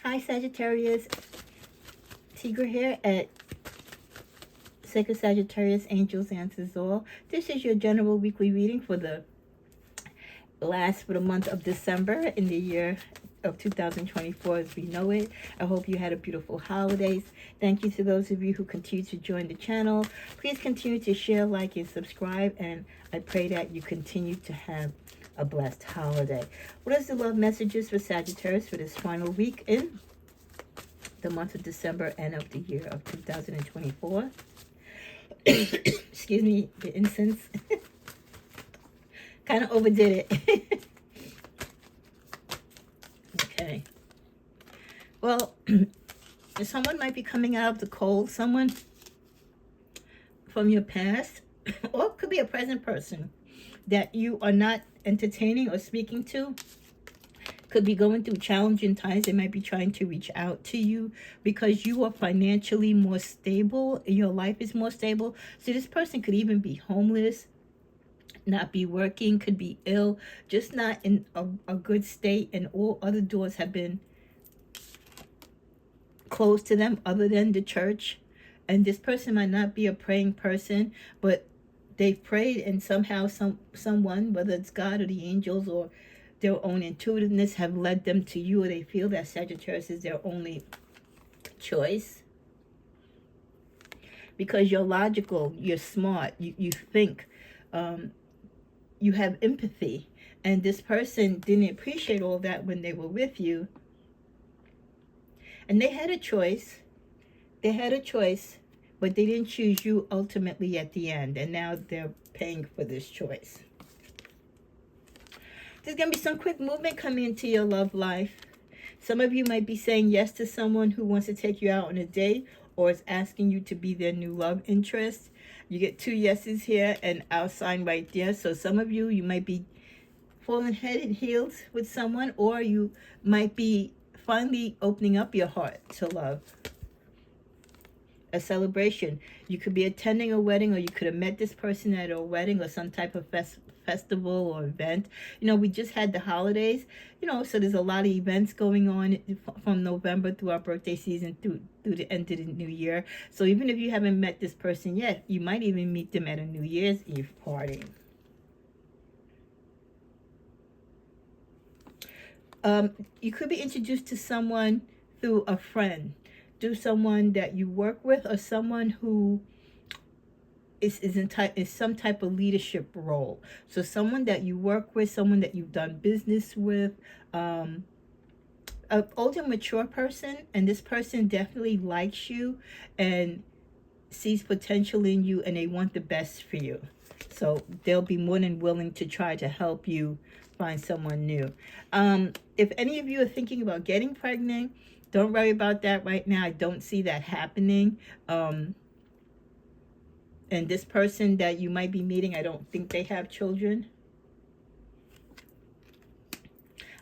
Hi Sagittarius, Tiger here at Sacred Sagittarius Angels Answers All. This is your general weekly reading for the month of December in the year of 2024 as we know it. I hope you had a beautiful holidays. Thank you to those of you who continue to join the channel. Please continue to share, like, and subscribe, and I pray that you continue to have a blessed holiday. What is the love messages for Sagittarius for this final week in the month of December and of the year of 2024? Excuse me, the incense. Kind of overdid it. Okay. Well, someone might be coming out of the cold. Someone from your past, or it could be a present person that you are not entertaining or speaking to. Could be going through challenging times. They might be trying to reach out to you because you are financially more stable. Your life is more stable. So this person could even be homeless, not be working, could be ill, just not in a good state, and all other doors have been closed to them other than the church. And this person might not be a praying person, but they've prayed, and somehow someone, whether it's God or the angels or their own intuitiveness, have led them to you, or they feel that Sagittarius is their only choice. Because you're logical, you're smart, you think, you have empathy, and this person didn't appreciate all that when they were with you. And they had a choice. But they didn't choose you ultimately at the end, and now they're paying for this choice. There's going to be some quick movement coming into your love life. Some of you might be saying yes to someone who wants to take you out on a date or is asking you to be their new love interest. You get 2 yeses here and our sign right there. So some of you, you might be falling head and heels with someone, or you might be finally opening up your heart to love. A celebration. You could be attending a wedding, or you could have met this person at a wedding or some type of festival or event. You know, we just had the holidays, you know, so there's a lot of events going on from November through our birthday season through the end of the new year. So even if you haven't met this person yet, you might even meet them at a New Year's Eve party. You could be introduced to someone through a friend, through someone that you work with, or someone who is some type of leadership role. So someone that you work with, someone that you've done business with, an older, mature person, and this person definitely likes you and sees potential in you, and they want the best for you. So they'll be more than willing to try to help you find someone new. If any of you are thinking about getting pregnant, don't worry about that right now. I don't see that happening. And this person that you might be meeting, I don't think they have children.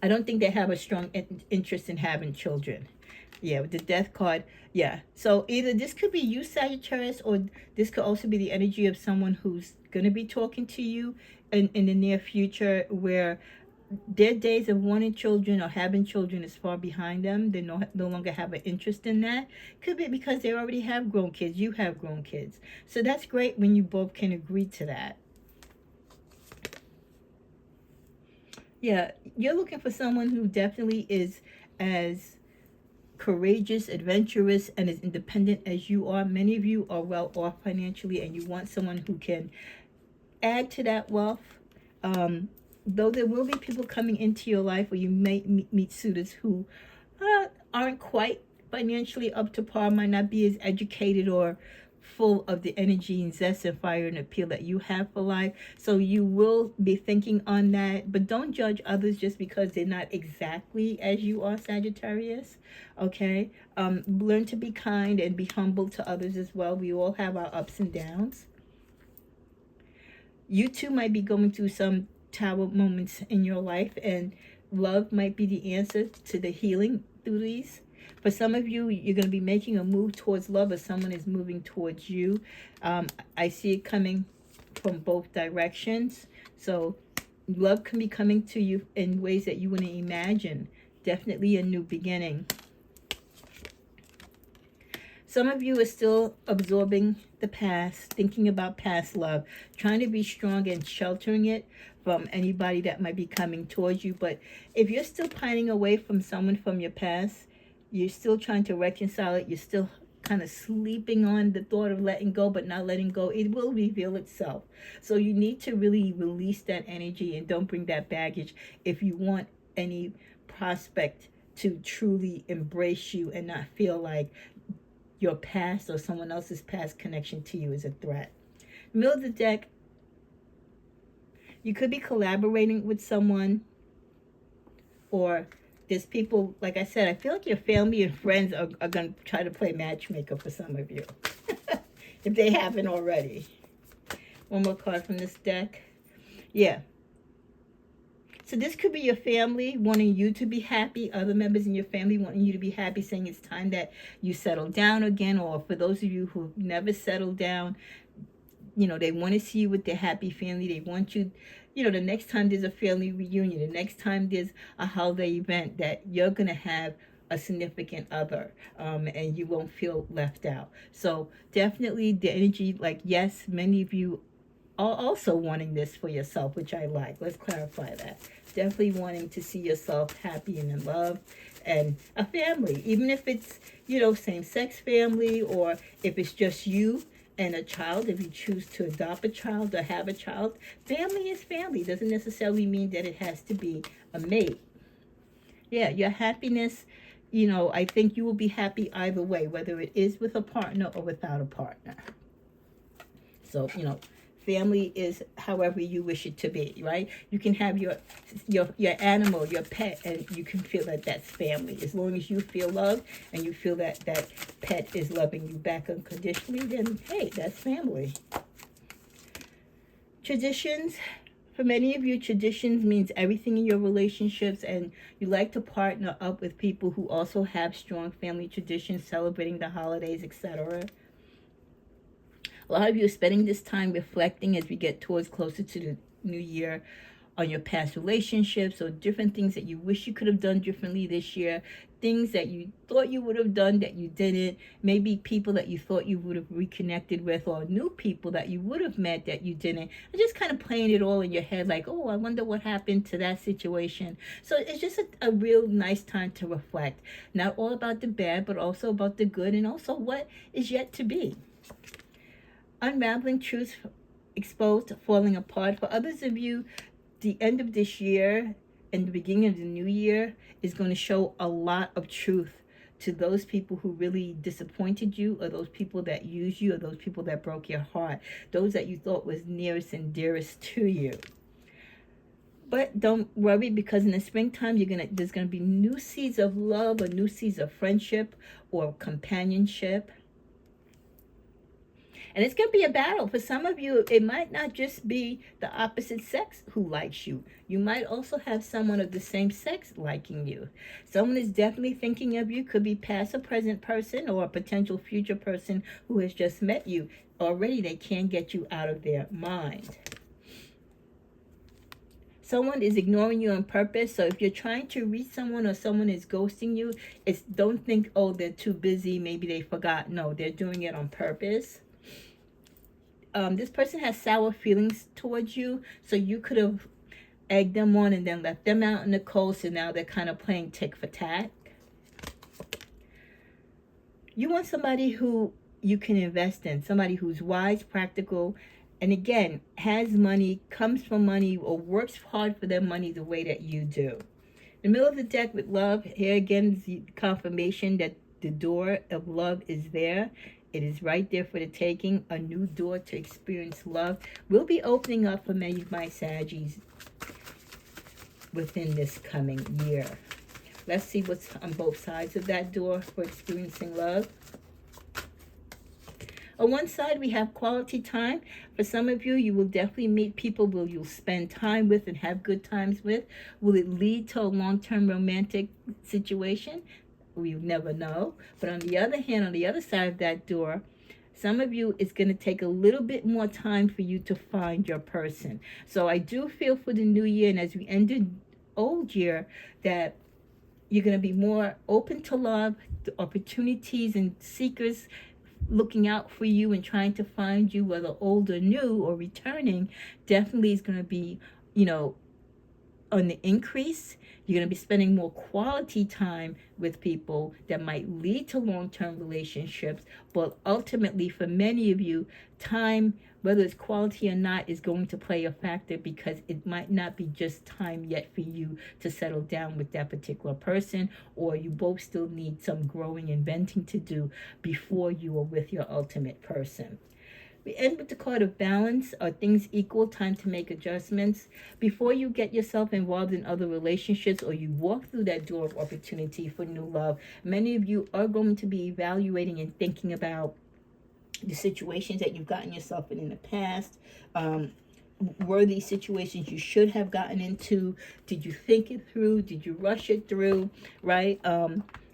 I don't think they have a strong interest in having children. Yeah, with the death card. Yeah. So either this could be you, Sagittarius, or this could also be the energy of someone who's going to be talking to you in the near future, where their days of wanting children or having children is far behind them. They no longer have an interest in that. Could be because they already have grown kids. You have grown kids. So that's great when you both can agree to that. Yeah, you're looking for someone who definitely is as courageous, adventurous, and as independent as you are. Many of you are well off financially, and you want someone who can add to that wealth. Though there will be people coming into your life where you may meet suitors who aren't quite financially up to par, might not be as educated or full of the energy and zest and fire and appeal that you have for life. So you will be thinking on that, but don't judge others just because they're not exactly as you are, Sagittarius. Okay? Learn to be kind and be humble to others as well. We all have our ups and downs. You too might be going through some tower moments in your life, and love might be the answer to the healing through these. For some of you, you're going to be making a move towards love, or someone is moving towards you. I see it coming from both directions. So love can be coming to you in ways that you wouldn't imagine. Definitely a new beginning. Some of you are still absorbing the past, thinking about past love, trying to be strong and sheltering it from anybody that might be coming towards you. But if you're still pining away from someone from your past, you're still trying to reconcile it, you're still kind of sleeping on the thought of letting go but not letting go, it will reveal itself. So you need to really release that energy and don't bring that baggage if you want any prospect to truly embrace you and not feel like your past or someone else's past connection to you is a threat. Middle of the deck, you could be collaborating with someone, or there's people, like I said, I feel like your family and friends are going to try to play matchmaker for some of you, if they haven't already. One more card from this deck. Yeah. So this could be your family wanting you to be happy, other members in your family wanting you to be happy, saying it's time that you settle down again. Or for those of you who've never settled down, you know, they want to see you with their happy family. They want you, you know, the next time there's a family reunion, the next time there's a holiday event, that you're going to have a significant other, and you won't feel left out. So definitely the energy, like, yes, many of you are also wanting this for yourself, which I like. Let's clarify that. Definitely wanting to see yourself happy and in love and a family, even if it's, you know, same-sex family, or if it's just you and a child, if you choose to adopt a child or have a child. Family is family. Doesn't necessarily mean that it has to be a mate. Yeah, your happiness, you know, I think you will be happy either way, whether it is with a partner or without a partner. So, you know, family is however you wish it to be, right? You can have your animal, your pet, and you can feel that that's family. As long as you feel love and you feel that that pet is loving you back unconditionally, then hey, that's family. Traditions. For many of you, traditions means everything in your relationships, and you like to partner up with people who also have strong family traditions, celebrating the holidays, etc. A lot of you are spending this time reflecting as we get towards closer to the new year on your past relationships, or different things that you wish you could have done differently this year, things that you thought you would have done that you didn't, maybe people that you thought you would have reconnected with, or new people that you would have met that you didn't, and just kind of playing it all in your head like, oh, I wonder what happened to that situation. So it's just a real nice time to reflect, not all about the bad, but also about the good, and also what is yet to be. Unraveling truths exposed, falling apart. For others of you, the end of this year and the beginning of the new year is going to show a lot of truth to those people who really disappointed you, or those people that used you, or those people that broke your heart, those that you thought was nearest and dearest to you. But don't worry, because in the springtime, there's gonna be new seeds of love, or new seeds of friendship or companionship. And it's going to be a battle. For some of you, it might not just be the opposite sex who likes you. You might also have someone of the same sex liking you. Someone is definitely thinking of you. Could be past or present person, or a potential future person who has just met you. Already they can't get you out of their mind. Someone is ignoring you on purpose. So if you're trying to reach someone, or someone is ghosting you, don't think, oh, they're too busy, maybe they forgot. No, they're doing it on purpose. This person has sour feelings towards you, so you could have egged them on and then left them out in the cold, so now they're kind of playing tick for tat. You want somebody who you can invest in, somebody who's wise, practical, and again, has money, comes from money, or works hard for their money the way that you do. In the middle of the deck with love, here again is the confirmation that the door of love is there. It is right there for the taking. A new door to experience love will be opening up for many of my Saggies within this coming year. Let's see what's on both sides of that door for experiencing love. On one side, we have quality time. For some of you, you will definitely meet people who you'll spend time with and have good times with. Will it lead to a long-term romantic situation? We never know. But on the other hand, on the other side of that door, some of you, it's going to take a little bit more time for you to find your person. So I do feel for the new year, and as we end the old year, that you're going to be more open to love, the opportunities and seekers looking out for you and trying to find you, whether old or new or returning, definitely is going to be, you know, on the increase. You're going to be spending more quality time with people that might lead to long-term relationships. But ultimately, for many of you, time, whether it's quality or not, is going to play a factor, because it might not be just time yet for you to settle down with that particular person, or you both still need some growing and venting to do before you are with your ultimate person. We end with the card of balance. Are things equal? Time to make adjustments. Before you get yourself involved in other relationships, or you walk through that door of opportunity for new love, many of you are going to be evaluating and thinking about the situations that you've gotten yourself in the past. Were these situations you should have gotten into? Did you think it through? Did you rush it through? Right?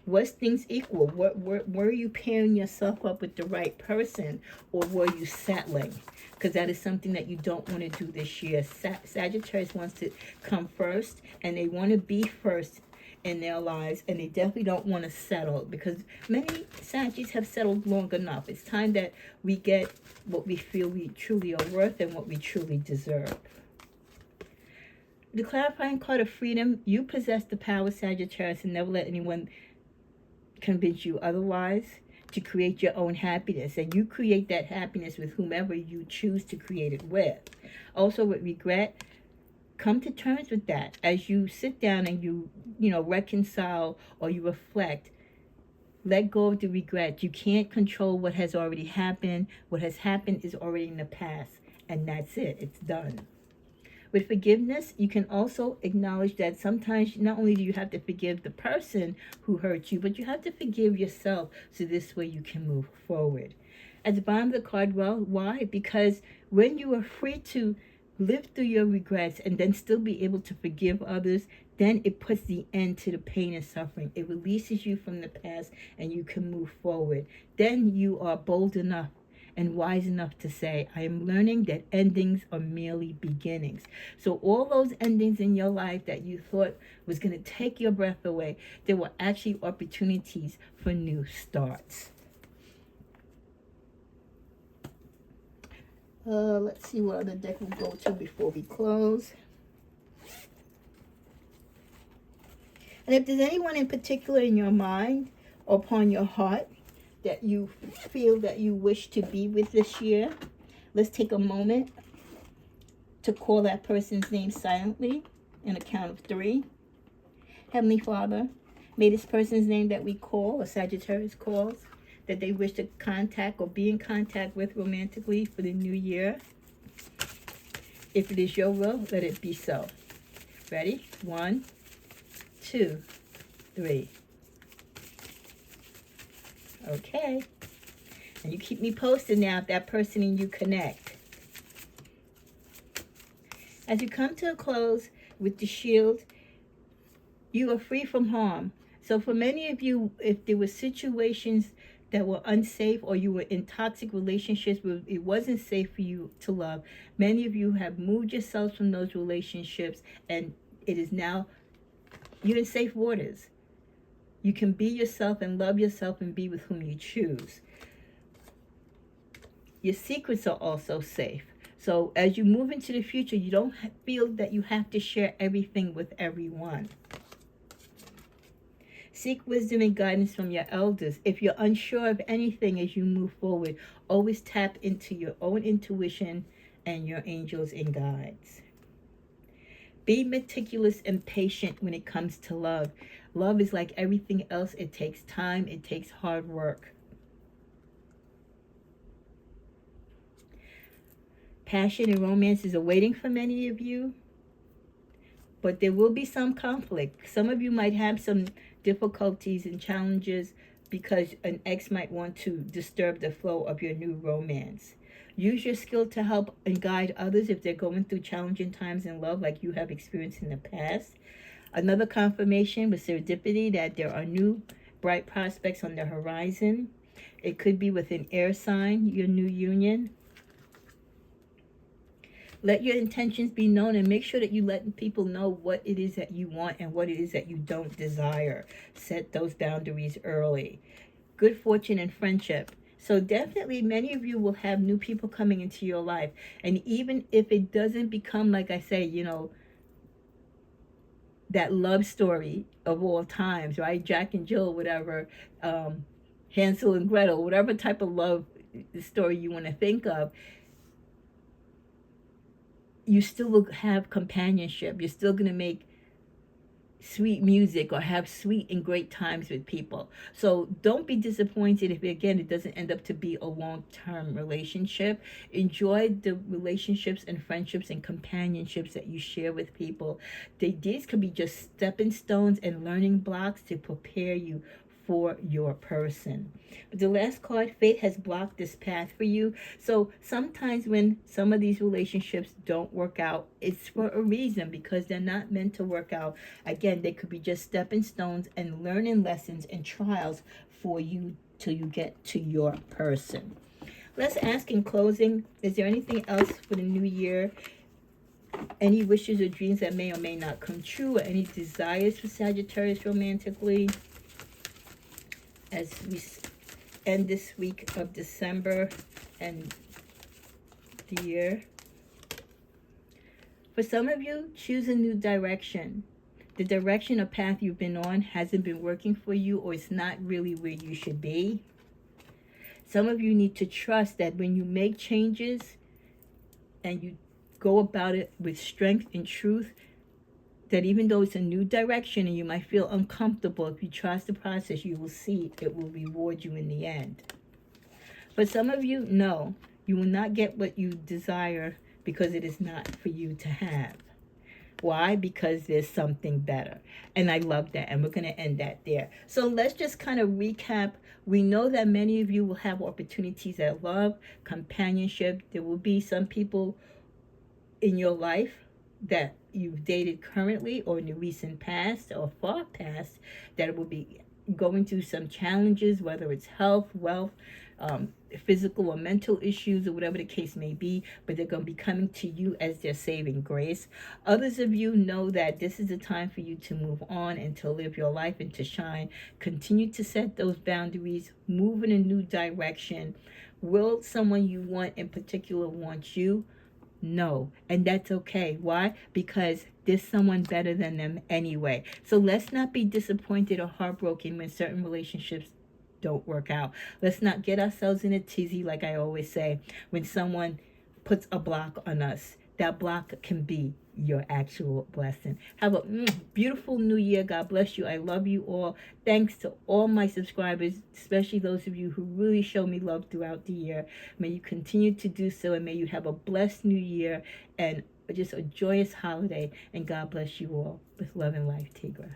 Was things equal? Were you pairing yourself up with the right person, or were you settling? Because that is something that you don't want to do this year. Sagittarius wants to come first, and they want to be first in their lives, and they definitely don't want to settle, because many Saggies have settled long enough. It's time that we get what we feel we truly are worth and what we truly deserve. The clarifying card of freedom. You possess the power, Sagittarius, and never let anyone convince you otherwise, to create your own happiness, and you create that happiness with whomever you choose to create it with. Also, with regret, come to terms with that as you sit down and you reconcile, or you reflect. Let go of the regret. You can't control what has already happened. What has happened is already in the past, and that's it. It's done. With forgiveness, you can also acknowledge that sometimes not only do you have to forgive the person who hurt you, but you have to forgive yourself, so this way you can move forward. At the bottom of the card, well, why? Because when you are free to live through your regrets and then still be able to forgive others, then it puts the end to the pain and suffering. It releases you from the past, and you can move forward. Then you are bold enough and wise enough to say, I am learning that endings are merely beginnings. So all those endings in your life that you thought was going to take your breath away, there were actually opportunities for new starts. Let's see what other deck we'll go to before we close. And if there's anyone in particular in your mind or upon your heart that you feel that you wish to be with this year, let's take a moment to call that person's name silently in a count of 3. Heavenly Father, may this person's name that we call, or Sagittarius calls, that they wish to contact or be in contact with romantically for the new year. If it is your will, let it be so. Ready? 1, 2, 3. Okay. And you keep me posted now if that person and you connect. As you come to a close with the shield, you are free from harm. So for many of you, if there were situations that were unsafe, or you were in toxic relationships where it wasn't safe for you to love, many of you have moved yourselves from those relationships, and it is now, you're in safe waters. You can be yourself and love yourself and be with whom you choose. Your secrets are also safe. So as you move into the future, you don't feel that you have to share everything with everyone. Seek wisdom and guidance from your elders. If you're unsure of anything as you move forward, always tap into your own intuition and your angels and guides. Be meticulous and patient when it comes to love. Love is like everything else. It takes time. It takes hard work. Passion and romance is awaiting for many of you, but there will be some conflict. Some of you might have some difficulties and challenges because an ex might want to disturb the flow of your new romance. Use your skill to help and guide others if they're going through challenging times in love like you have experienced in the past. Another confirmation with serendipity that there are new bright prospects on the horizon. It could be with an air sign, your new union. Let your intentions be known, and make sure that you let people know what it is that you want and what it is that you don't desire. Set those boundaries early. Good fortune and friendship. So definitely many of you will have new people coming into your life. And even if it doesn't become, like I say, that love story of all times, right? Jack and Jill, whatever, um, Hansel and Gretel, whatever type of love story you want to think of, you still will have companionship. You're still going to make sweet music or have sweet and great times with people. So don't be disappointed if, again, it doesn't end up to be a long-term relationship. Enjoy the relationships and friendships and companionships that you share with people. These could be just stepping stones and learning blocks to prepare you for your person. The last card, fate has blocked this path for you. So sometimes when some of these relationships don't work out, it's for a reason, because they're not meant to work out. Again, they could be just stepping stones and learning lessons and trials for you till you get to your person. Let's ask in closing, is there anything else for the new year? Any wishes or dreams that may or may not come true, or any desires for Sagittarius romantically as we end this week of December and the year? For some of you, choose a new direction. The direction or path you've been on hasn't been working for you, or it's not really where you should be. Some of you need to trust that when you make changes and you go about it with strength and truth, that even though it's a new direction and you might feel uncomfortable, if you trust the process, you will see it will reward you in the end. For some of you, no, you will not get what you desire because it is not for you to have. Why? Because there's something better. And I love that. And we're going to end that there. So let's just kind of recap. We know that many of you will have opportunities at love, companionship. There will be some people in your life that you've dated currently or in the recent past or far past that will be going through some challenges, whether it's health, wealth, physical or mental issues, or whatever the case may be, but they're going to be coming to you as their saving grace. Others of you know that this is the time for you to move on and to live your life and to shine. Continue to set those boundaries, move in a new direction. Will someone you want in particular want you? No, and that's okay. Why? Because there's someone better than them anyway. So let's not be disappointed or heartbroken when certain relationships don't work out. Let's not get ourselves in a tizzy, like I always say, when someone puts a block on us. That block can be your actual blessing. Have a beautiful new year. God bless you. I love you all. Thanks to all my subscribers, especially those of you who really show me love throughout the year. May you continue to do so, and may you have a blessed new year and just a joyous holiday. And God bless you all. With love and life, Tigra.